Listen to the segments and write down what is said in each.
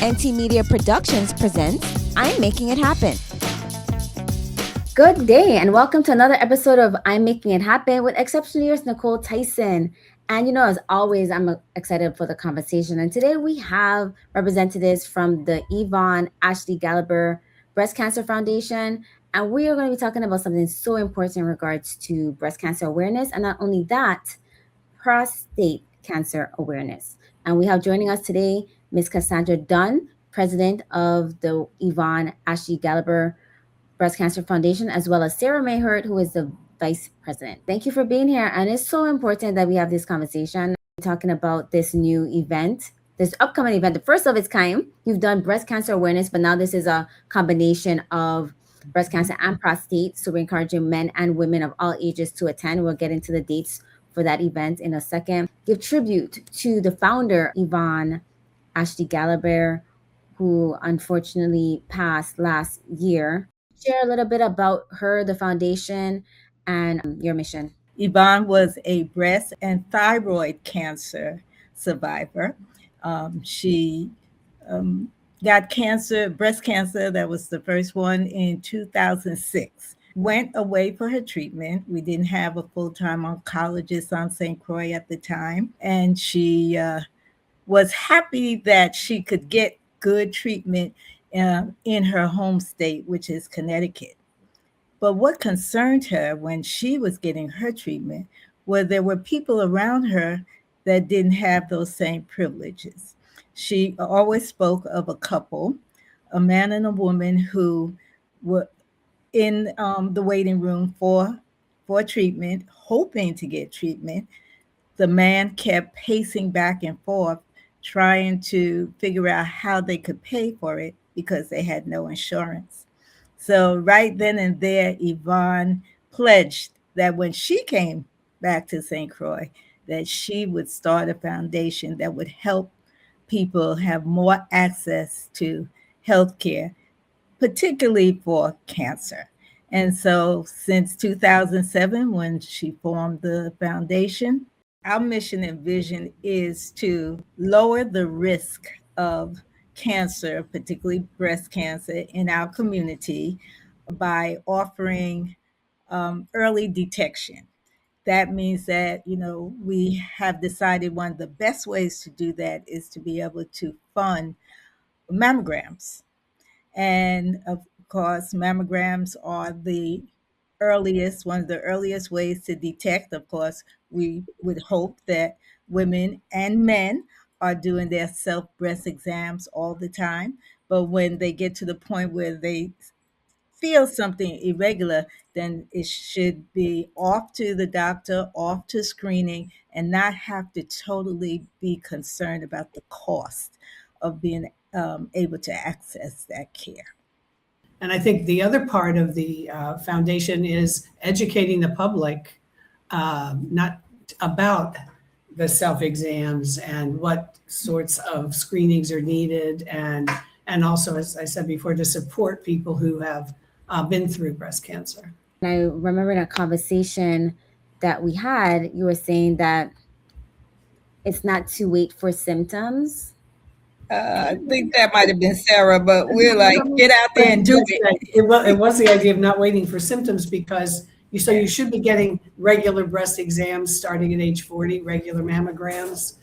NT Media Productions presents I'm Making It Happen. Good day and welcome to another episode of I'm Making It Happen with exceptional yours, Nykole Tyson. And as always, I'm excited for the conversation. And today we have representatives from the Yvonne Galiber Breast Cancer Foundation. And we are going to be talking about something so important in regards to breast cancer awareness. And not only that, prostate cancer awareness. And we have joining us today Ms. Cassandra Dunn, president of the Yvonne Galiber Breast Cancer Foundation, as well as Sarah Mahurt, who is the vice president. Thank you for being here. And it's so important that we have this conversation talking about this new event, this upcoming event, the first of its kind. You've done breast cancer awareness, but now this is a combination of breast cancer and prostate. So we're encouraging men and women of all ages to attend. We'll get into the dates for that event in a second. Give tribute to the founder, Yvonne Galiber, who unfortunately passed last year. Share a little bit about her, the foundation, and your mission. Yvonne was a breast and thyroid cancer survivor. She got breast cancer, that was the first one in 2006. Went away for her treatment. We didn't have a full-time oncologist on St. Croix at the time. And she was happy that she could get good treatment in her home state, which is Connecticut. But what concerned her when she was getting her treatment was there were people around her that didn't have those same privileges. She always spoke of a couple, a man and a woman, who were in the waiting room for treatment, hoping to get treatment. The man kept pacing back and forth, trying to figure out how they could pay for it because they had no insurance. So right then and there, Yvonne pledged that when she came back to St. Croix, that she would start a foundation that would help people have more access to health care, particularly for cancer. And so since 2007, when she formed the foundation, our mission and vision is to lower the risk of cancer, particularly breast cancer, in our community by offering early detection. That means that, we have decided one of the best ways to do that is to be able to fund mammograms. And of course, mammograms are one of the earliest ways to detect. Of course, we would hope that women and men are doing their self breast exams all the time. But when they get to the point where they feel something irregular, then it should be off to the doctor, off to screening, and not have to totally be concerned about the cost of being able to access that care. And I think the other part of the foundation is educating the public, not about the self-exams and what sorts of screenings are needed, and also, as I said before, to support people who have been through breast cancer. And I remember in a conversation that we had, you were saying that it's not to wait for symptoms. I think that might have been Sarah, but we're like, get out there and do it. It was the idea of not waiting for symptoms, because you should be getting regular breast exams starting at age 40, regular mammograms.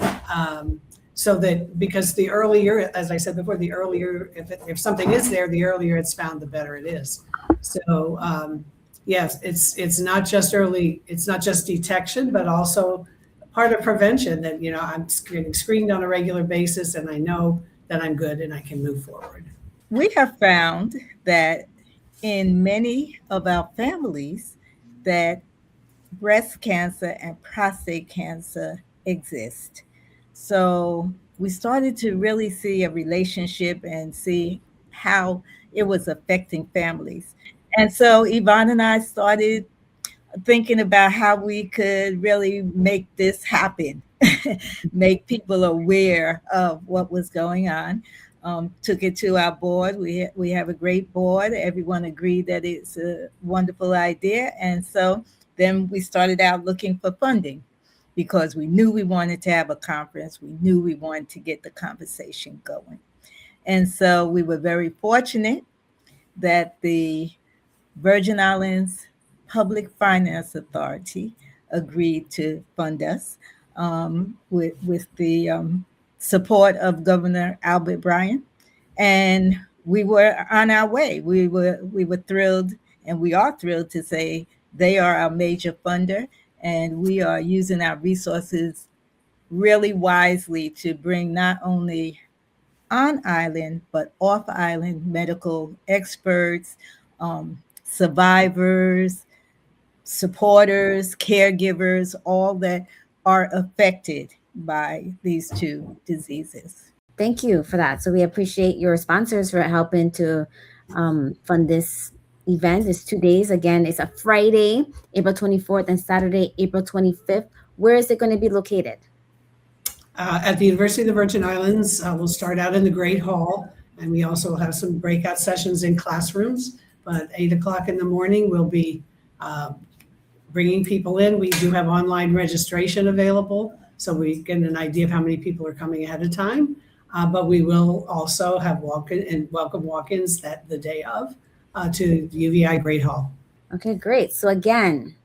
So that, because the earlier, as I said before, the earlier, if something is there, the earlier it's found, the better it is. So yes, it's not just detection, but also part of prevention, that I'm getting screened on a regular basis and I know that I'm good and I can move forward. We have found that in many of our families that breast cancer and prostate cancer exist. So we started to really see a relationship and see how it was affecting families. And so Yvonne and I started thinking about how we could really make this happen, make people aware of what was going on. Took it to our board. We have a great board. Everyone agreed that it's a wonderful idea. And so then we started out looking for funding, because we knew we wanted to have a conference. We knew we wanted to get the conversation going. And so we were very fortunate that the Virgin Islands Public Finance Authority agreed to fund us with the support of Governor Albert Bryan, and we were on our way. We were thrilled, and we are thrilled to say they are our major funder, and we are using our resources really wisely to bring not only on island but off island medical experts, survivors, supporters, caregivers, all that are affected by these two diseases. Thank you for that. So we appreciate your sponsors for helping to fund this event. It's 2 days. Again, it's a Friday, April 24th, and Saturday, April 25th. Where is it going to be located? At the University of the Virgin Islands. We'll start out in the Great Hall, and we also have some breakout sessions in classrooms. But 8 o'clock in the morning, we'll be bringing people in. We do have online registration available, so we get an idea of how many people are coming ahead of time. But we will also have walk-in and welcome walk-ins that the day of to the UVI Great Hall. Okay, great. So again,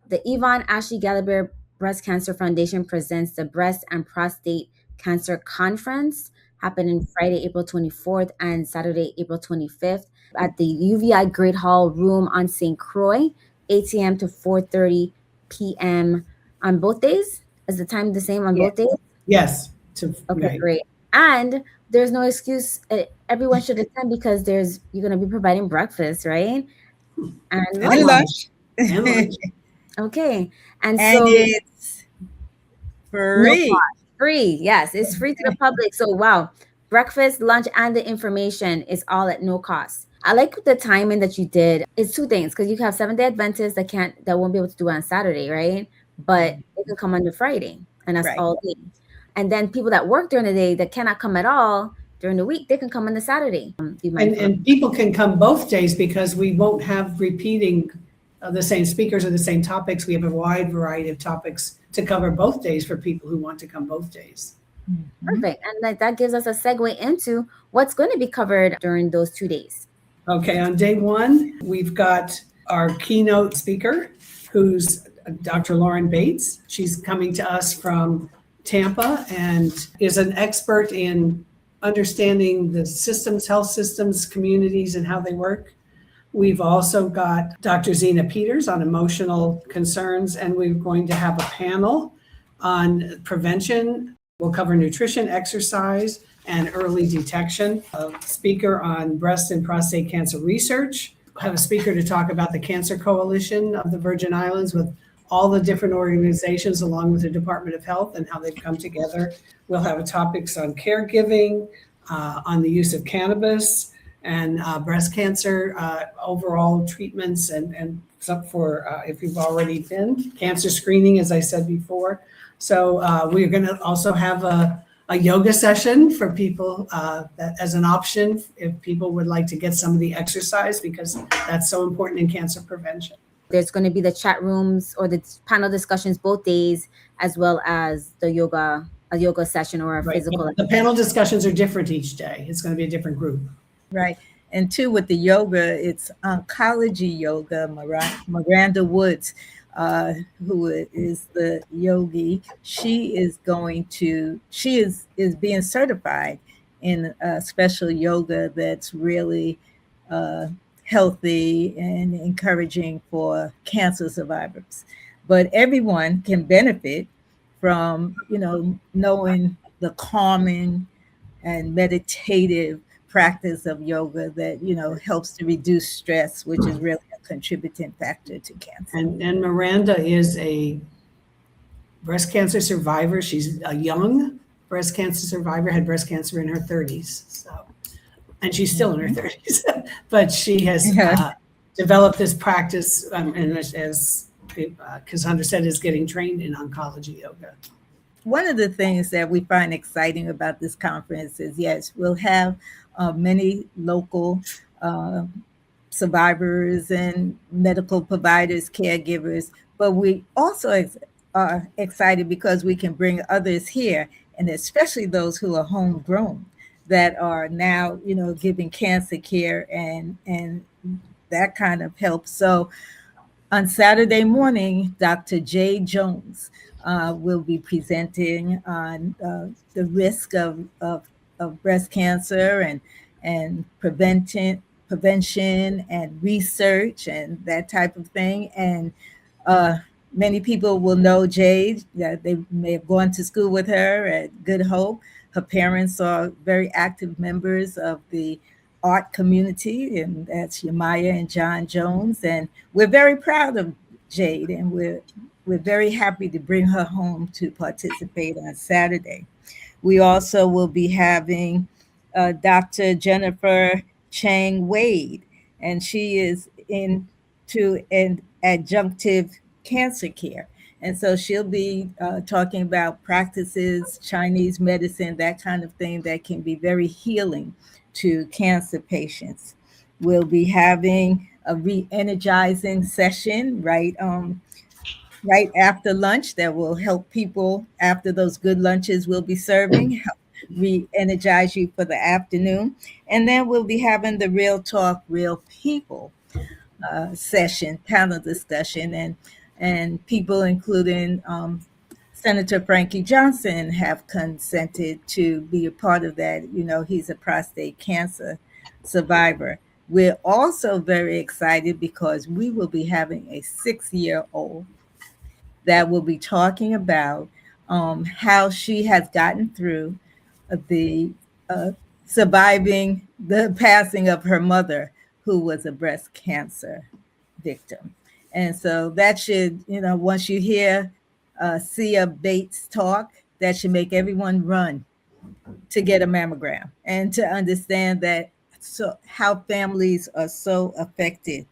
the Yvonne Ashley Galiber Breast Cancer Foundation presents the Breast and Prostate Cancer Conference happening Friday, April 24th and Saturday, April 25th at the UVI Great Hall Room on St. Croix, 8 a.m. to 4:30 p.m. on both days. Is the time the same on both days? Yes. Okay, Right. great. And there's no excuse. Everyone should attend because you're going to be providing breakfast, right? And lunch. And lunch. Okay. And And so it's free. no cost. Free. Yes, it's free to the public. So wow, breakfast, lunch, and the information is all at no cost. I like the timing that you did. It's two things, because you have Seventh-day Adventists that won't be able to do it on Saturday, right? But they can come on the Friday, and that's Right. all day. And then people that work during the day that cannot come at all during the week, they can come on the Saturday. And people can come both days because we won't have repeating the same speakers or the same topics. We have a wide variety of topics to cover both days for people who want to come both days. Perfect. And that gives us a segue into what's going to be covered during those 2 days. Okay, on day one, we've got our keynote speaker, who's Dr. Lauren Bates. She's coming to us from Tampa and is an expert in understanding the systems, health systems, communities, and how they work. We've also got Dr. Zena Peters on emotional concerns, and we're going to have a panel on prevention. We'll cover nutrition, exercise, and early detection. A speaker on breast and prostate cancer research. We'll have a speaker to talk about the Cancer Coalition of the Virgin Islands with all the different organizations along with the Department of Health and how they've come together. We'll have topics on caregiving, on the use of cannabis, and breast cancer, overall treatments, and some for if you've already been, cancer screening, as I said before. So we're going to also have a yoga session for people that as an option if people would like to get some of the exercise, because that's so important in cancer prevention. There's going to be the chat rooms or the panel discussions both days, as well as a yoga session or a physical. The panel discussions are different each day. It's going to be a different group. Right. And two, with the yoga, it's oncology yoga. Miranda Woods, who is the yogi, she is being certified in special yoga that's really healthy and encouraging for cancer survivors. But everyone can benefit from, knowing the calming and meditative practice of yoga that, helps to reduce stress, which is really a contributing factor to cancer. And Miranda is a breast cancer survivor. She's a young breast cancer survivor, had breast cancer in her 30s. So, and she's still in her 30s, but she has developed this practice, and as Cassandra said, is getting trained in oncology yoga. One of the things that we find exciting about this conference is, yes, we'll have many local survivors and medical providers, caregivers, but we also are excited because we can bring others here, and especially those who are homegrown, that are now, giving cancer care and that kind of help. So on Saturday morning, Dr. Jay Jones will be presenting on the risk of breast cancer and prevention and research and that type of thing. And many people will know Jade, that they may have gone to school with her at Good Hope. Her parents are very active members of the art community, and that's Yamaya and John Jones. And we're very proud of Jade, and we're very happy to bring her home to participate on Saturday. We also will be having Dr. Jennifer Chang Wade, and she is into an adjunctive cancer care. And so she'll be talking about practices, Chinese medicine, that kind of thing that can be very healing to cancer patients. We'll be having a re-energizing session right after lunch that will help people after those good lunches we'll be serving, help re-energize you for the afternoon. And then we'll be having the Real Talk, Real People session, panel discussion, and people including Senator Frankie Johnson have consented to be a part of that. He's a prostate cancer survivor. We're also very excited because we will be having a 6-year-old that will be talking about how she has gotten through the surviving the passing of her mother, who was a breast cancer victim. And so that should, once you hear Sia Bates talk, that should make everyone run to get a mammogram and to understand that how families are so affected.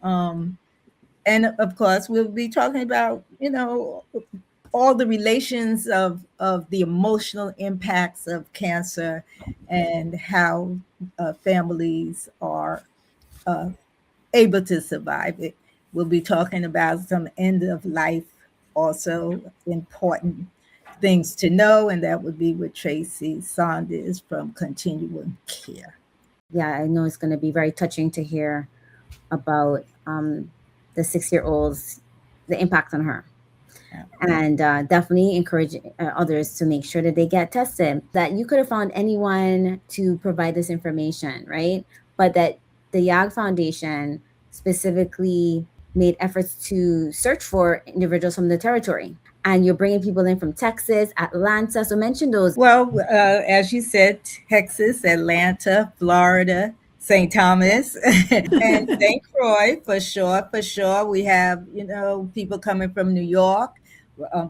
And of course, we'll be talking about, all the relations of the emotional impacts of cancer and how families are able to survive it. We'll be talking about some end of life, also important things to know, and that would be with Tracy Saunders from Continuum Care. Yeah, I know it's going to be very touching to hear about the 6-year-old's, the impact on her. Yeah. And definitely encourage others to make sure that they get tested. That you could have found anyone to provide this information, right? But that the YAG Foundation specifically made efforts to search for individuals from the territory. And you're bringing people in from Texas, Atlanta. So mention those. Well, as you said, Texas, Atlanta, Florida, St. Thomas, and St. Croix, for sure. We have, people coming from New York,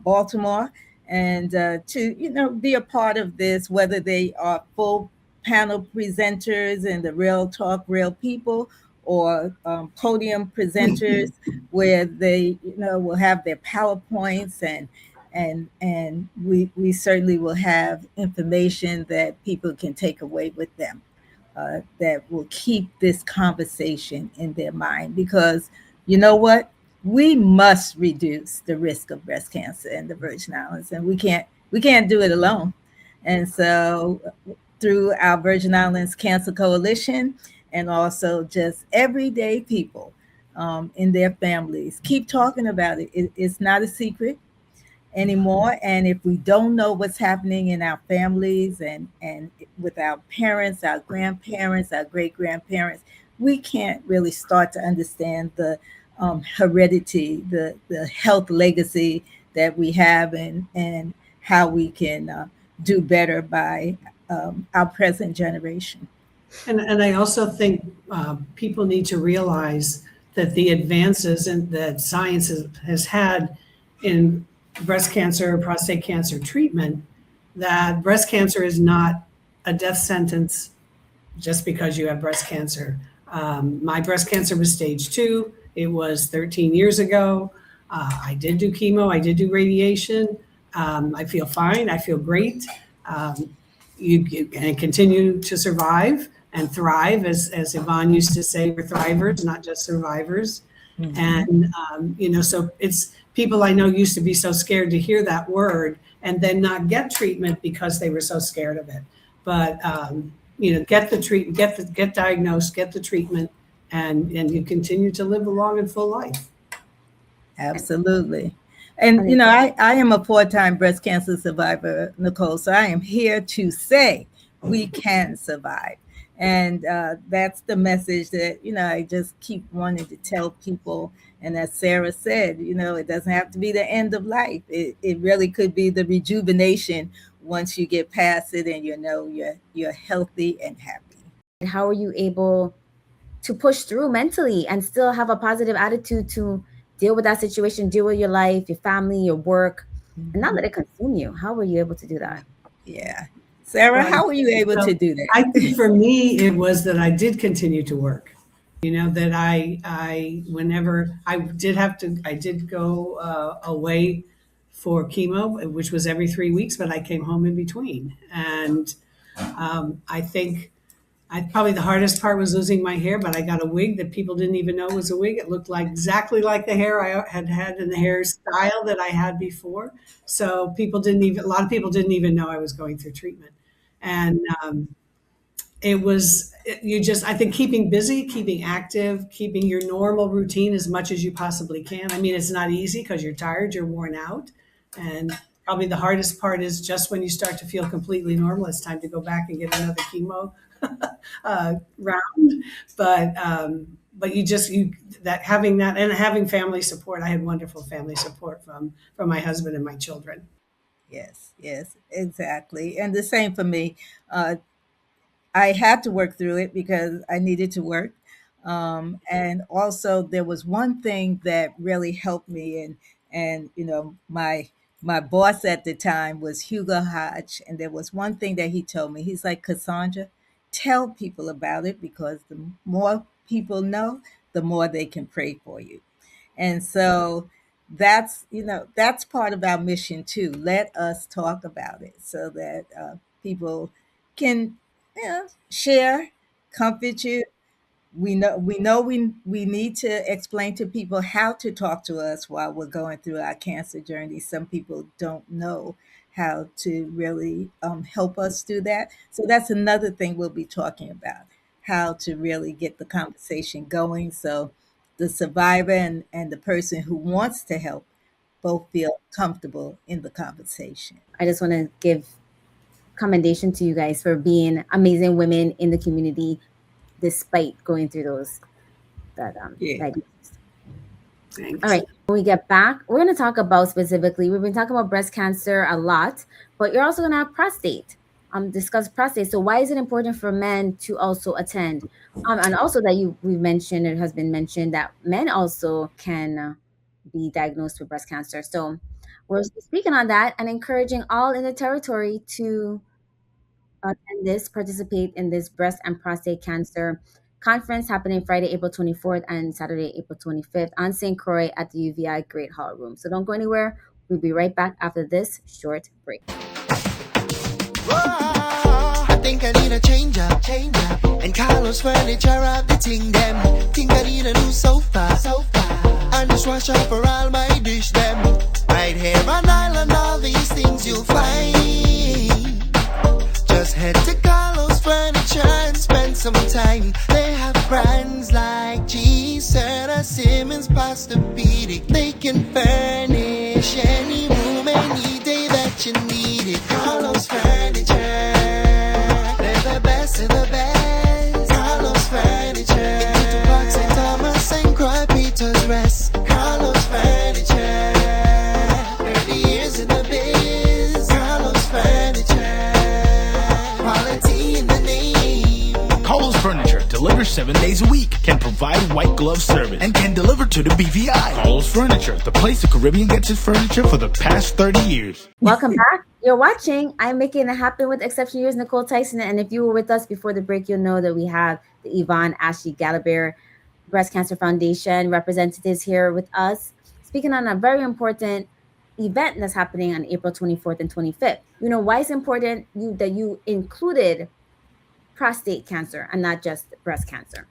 Baltimore, and to, be a part of this, whether they are full panel presenters in the Real Talk, Real People, or podium presenters where they, will have their PowerPoints and we certainly will have information that people can take away with them that will keep this conversation in their mind, because you know what? We must reduce the risk of breast cancer in the Virgin Islands, and we can't do it alone. And so through our Virgin Islands Cancer Coalition, and also just everyday people in their families, keep talking about it. It's not a secret anymore. And if we don't know what's happening in our families and with our parents, our grandparents, our great-grandparents, we can't really start to understand the heredity, the health legacy that we have, and how we can do better by our present generation. And I also think people need to realize that the advances that science has had in breast cancer, prostate cancer treatment, that breast cancer is not a death sentence just because you have breast cancer. My breast cancer was stage 2. It was 13 years ago. I did do chemo. I did do radiation. I feel fine. I feel great. You can continue to survive and thrive, as Yvonne used to say, we're thrivers, not just survivors. Mm-hmm. And, so it's people I know used to be so scared to hear that word and then not get treatment because they were so scared of it. but get the treatment, get diagnosed, get the treatment, and you continue to live a long and full life. Absolutely. And, I am a 4-time breast cancer survivor, Nykole, so I am here to say we can survive. And that's the message that, I just keep wanting to tell people. And as Sarah said, it doesn't have to be the end of life. It really could be the rejuvenation once you get past it and you're healthy and happy. How are you able to push through mentally and still have a positive attitude to deal with that situation, deal with your life, your family, your work, and not let it consume you? How were you able to do that? Yeah. Sarah, how were you able to do that? I think for me, it was that I did continue to work. That I whenever I did go away for chemo, which was every 3 weeks, but I came home in between. And I think probably the hardest part was losing my hair, but I got a wig that people didn't even know was a wig. It looked exactly like the hair I had in the hairstyle that I had before. So a lot of people didn't even know I was going through treatment. And it was, I think keeping busy, keeping active, keeping your normal routine as much as you possibly can. I mean, it's not easy because you're tired, you're worn out. And probably the hardest part is just when you start to feel completely normal, it's time to go back and get another chemo round. But having that and having family support. I had wonderful family support from my husband and my children. Yes, exactly. And the same for me. I had to work through it because I needed to work. And also there was one thing that really helped me, and my boss at the time was Hugo Hodge, and there was one thing that he told me. He's like, Cassandra, tell people about it, because the more people know, the more they can pray for you. And so that's part of our mission too. Let us talk about it so that people can share, comfort you. We need to explain to people how to talk to us while we're going through our cancer journey. Some people don't know how to really help us do that. So that's another thing we'll be talking about, how to really get the conversation going so the survivor and the person who wants to help both feel comfortable in the conversation. I just want to give commendation to you guys for being amazing women in the community despite going through those diagnoses. Thanks. All right, when we get back, we're going to talk about specifically, we've been talking about breast cancer a lot, but you're also going to have prostate, discuss prostate. So why is it important for men to also attend? And also that we've mentioned, it has been mentioned that men also can be diagnosed with breast cancer. So we're speaking on that and encouraging all in the territory to participate in this breast and prostate cancer conference happening Friday, April 24th and Saturday, April 25th on St. Croix at the UVI Great Hall Room. So don't go anywhere. We'll be right back after this short break. I think I need a change up. And Carlos Furniture have the thing them. Think I need a new sofa. And just wash up for all my dish them. Right here on Island, all these things you'll find. Just head to Carlos Furniture and spend some time. They have brands like G-Certa, Simmons, Posturepedic. They can furnish any room, any day that you need it. Carlos Furniture, they're the best of the best. Carlos Furniture, to Park St. Thomas, St. Croix, Peter's Rest. Carlos Furniture, 30 years in the biz. Carlos Furniture, quality in the name. Carlos Furniture delivers 7 days a week, can provide white glove service, and can deliver to the BVI. Carlos Furniture, the place the Caribbean gets its furniture for the past 30 years. Welcome back. You're watching I'm Making It Happen with Exceptional Years, Nykole Tyson. And if you were with us before the break, you'll know that we have the Yvonne Ashley Galiber Breast Cancer Foundation representatives here with us, speaking on a very important event that's happening on April 24th and 25th. Why it's important that you included prostate cancer and not just breast cancer.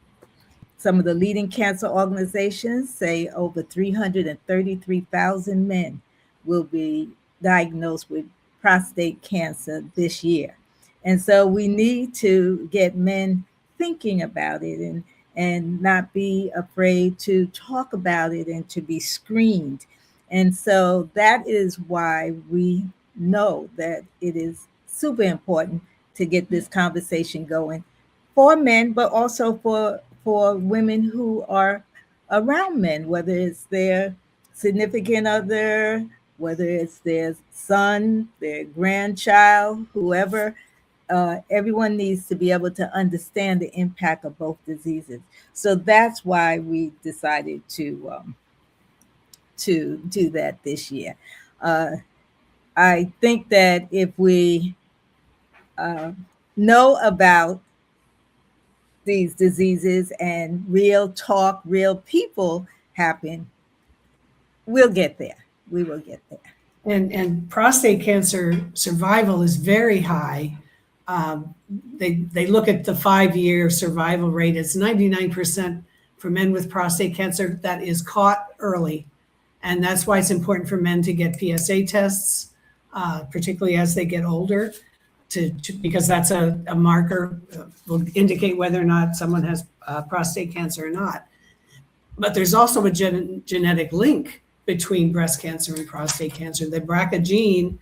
Some of the leading cancer organizations say over 333,000 men will be diagnosed with prostate cancer this year. And so we need to get men thinking about it and not be afraid to talk about it and to be screened. And so that is why we know that it is super important to get this conversation going for men, but also for women who are around men, whether it's their significant other, whether it's their son, their grandchild, whoever. Everyone needs to be able to understand the impact of both diseases. So that's why we decided to do that this year. I think that if we know about these diseases and real talk, real people happen, we'll get there. We will get there. And prostate cancer survival is very high. They look at the 5-year survival rate. It's 99% for men with prostate cancer that is caught early. And that's why it's important for men to get PSA tests, particularly as they get older, because that's a marker, will indicate whether or not someone has prostate cancer or not. But there's also a genetic link between breast cancer and prostate cancer. The BRCA gene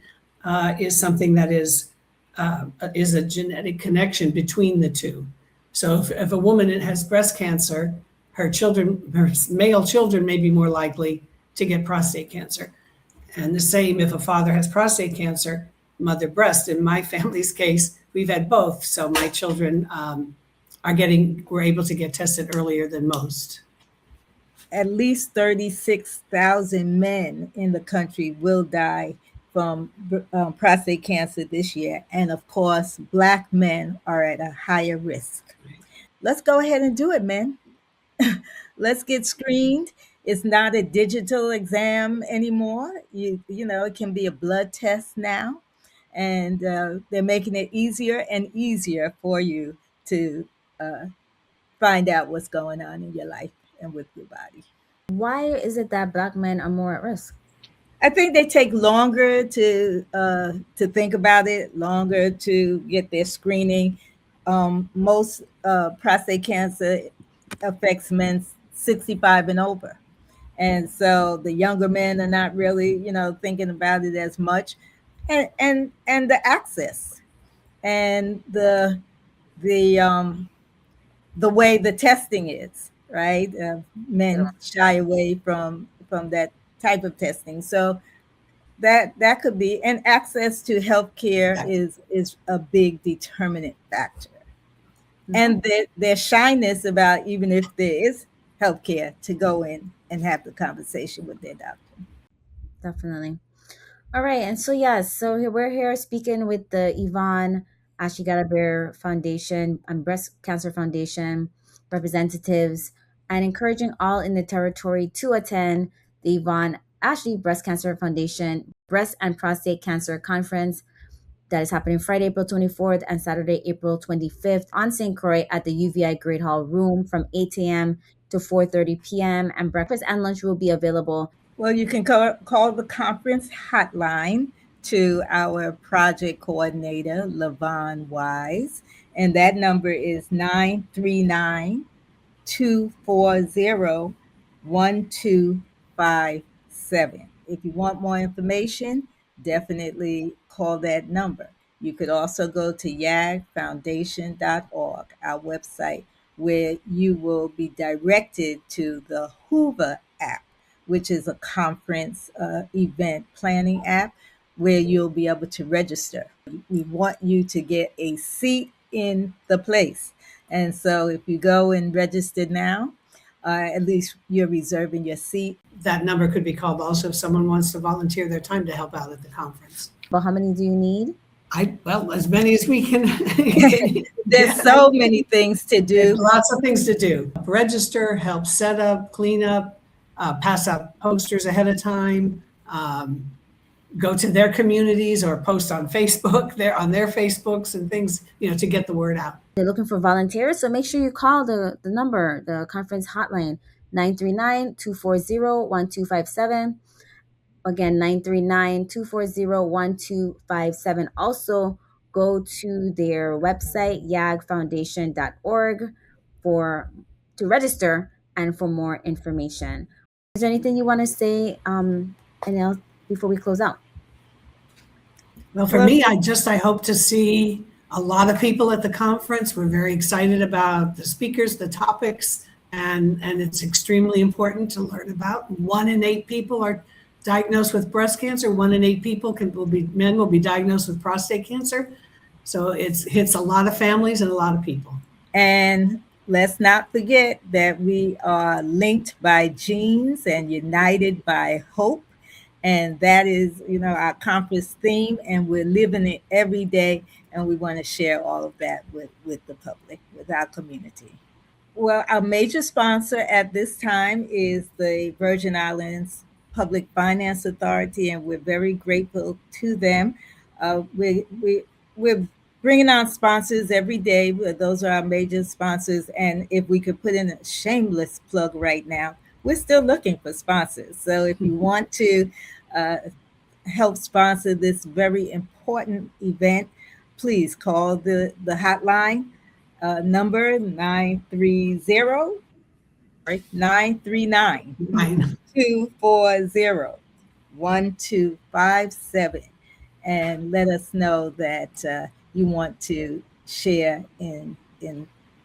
is something that is a genetic connection between the two. So if a woman has breast cancer, her male children may be more likely to get prostate cancer. And the same if a father has prostate cancer, mother breast. In my family's case, we've had both. So my children were able to get tested earlier than most. At least 36,000 men in the country will die from prostate cancer this year. And of course, Black men are at a higher risk. Let's go ahead and do it, men. Let's get screened. It's not a digital exam anymore. You know, it can be a blood test now. And they're making it easier and easier for you to find out what's going on in your life and with your body. Why is it that Black men are more at risk? I think they take longer to think about it, longer to get their screening. Most prostate cancer affects men 65 and over. And so the younger men are not really, thinking about it as much. And the access and the way the testing is, right? Men shy away from that type of testing. So that could be, and access to healthcare is a big determinant factor. And their shyness about, even if there is healthcare, to go in and have the conversation with their doctor. Definitely. All right. And so, we're here speaking with the Yvonne Ashley Galiber Foundation and Breast Cancer Foundation representatives, and encouraging all in the territory to attend the Yvonne Ashley Breast Cancer Foundation Breast and Prostate Cancer Conference that is happening Friday, April 24th and Saturday, April 25th on St. Croix at the UVI Great Hall Room from 8 a.m. to 4:30 p.m. And breakfast and lunch will be available. Well, you can call the conference hotline to our project coordinator, Yvonne Wise, and that number is 939-240-1257. If you want more information, definitely call that number. You could also go to yagfoundation.org, our website, where you will be directed to the Hoover app, which is a conference event planning app where you'll be able to register. We want you to get a seat in the place. And so if you go and register now, at least you're reserving your seat. That number could be called also if someone wants to volunteer their time to help out at the conference. Well, how many do you need? As many as we can. There's so many things to do. There's lots of things to do. Register, help set up, clean up, pass out posters ahead of time, go to their communities or post on Facebook, on their Facebooks and things, to get the word out. They're looking for volunteers, so make sure you call the number, the conference hotline, 939-240-1257. Again, 939-240-1257. Also, go to their website, yagfoundation.org, to register and for more information. Is there anything you want to say, Anil, before we close out? Well, for me, I hope to see a lot of people at the conference. We're very excited about the speakers, the topics, and it's extremely important to learn about. 1 in 8 people are diagnosed with breast cancer. 1 in 8 people men will be diagnosed with prostate cancer. So it hits a lot of families and a lot of people. And let's not forget that we are linked by genes and united by hope. And that is, our conference theme, and we're living it every day. And we want to share all of that with the public, with our community. Well, our major sponsor at this time is the Virgin Islands Public Finance Authority, and we're very grateful to them. We're bringing on sponsors every day. Those are our major sponsors. And if we could put in a shameless plug right now, we're still looking for sponsors. So if you want to help sponsor this very important event, please call the hotline number 939-240-1257, and let us know that you want to share in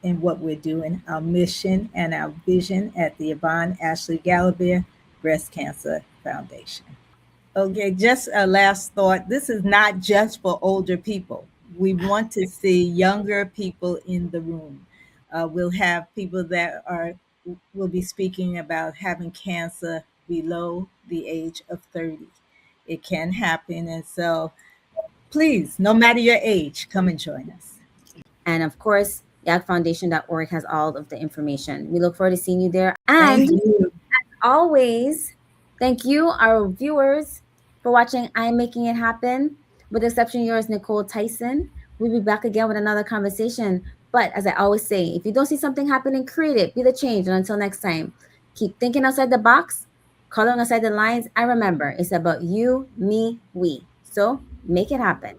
what we're doing, our mission and our vision at the Yvonne Ashley Galiber Breast Cancer Foundation. Okay, just a last thought. This is not just for older people. We want to see younger people in the room. We'll have people that will be speaking about having cancer below the age of 30. It can happen. And so please, no matter your age, come and join us. And of course, yagfoundation.org has all of the information. We look forward to seeing you there. And as always, thank you, our viewers, for watching I'm Making It Happen. With the exception of yours, Nykole Tyson. We'll be back again with another conversation. But as I always say, if you don't see something happening, create it. Be the change. And until next time, keep thinking outside the box, coloring outside the lines. And remember, it's about you, me, we. So make it happen.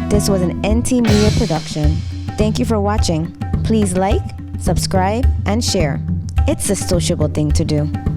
This was an NT Media production. Thank you for watching. Please like, subscribe, and share. It's a sociable thing to do.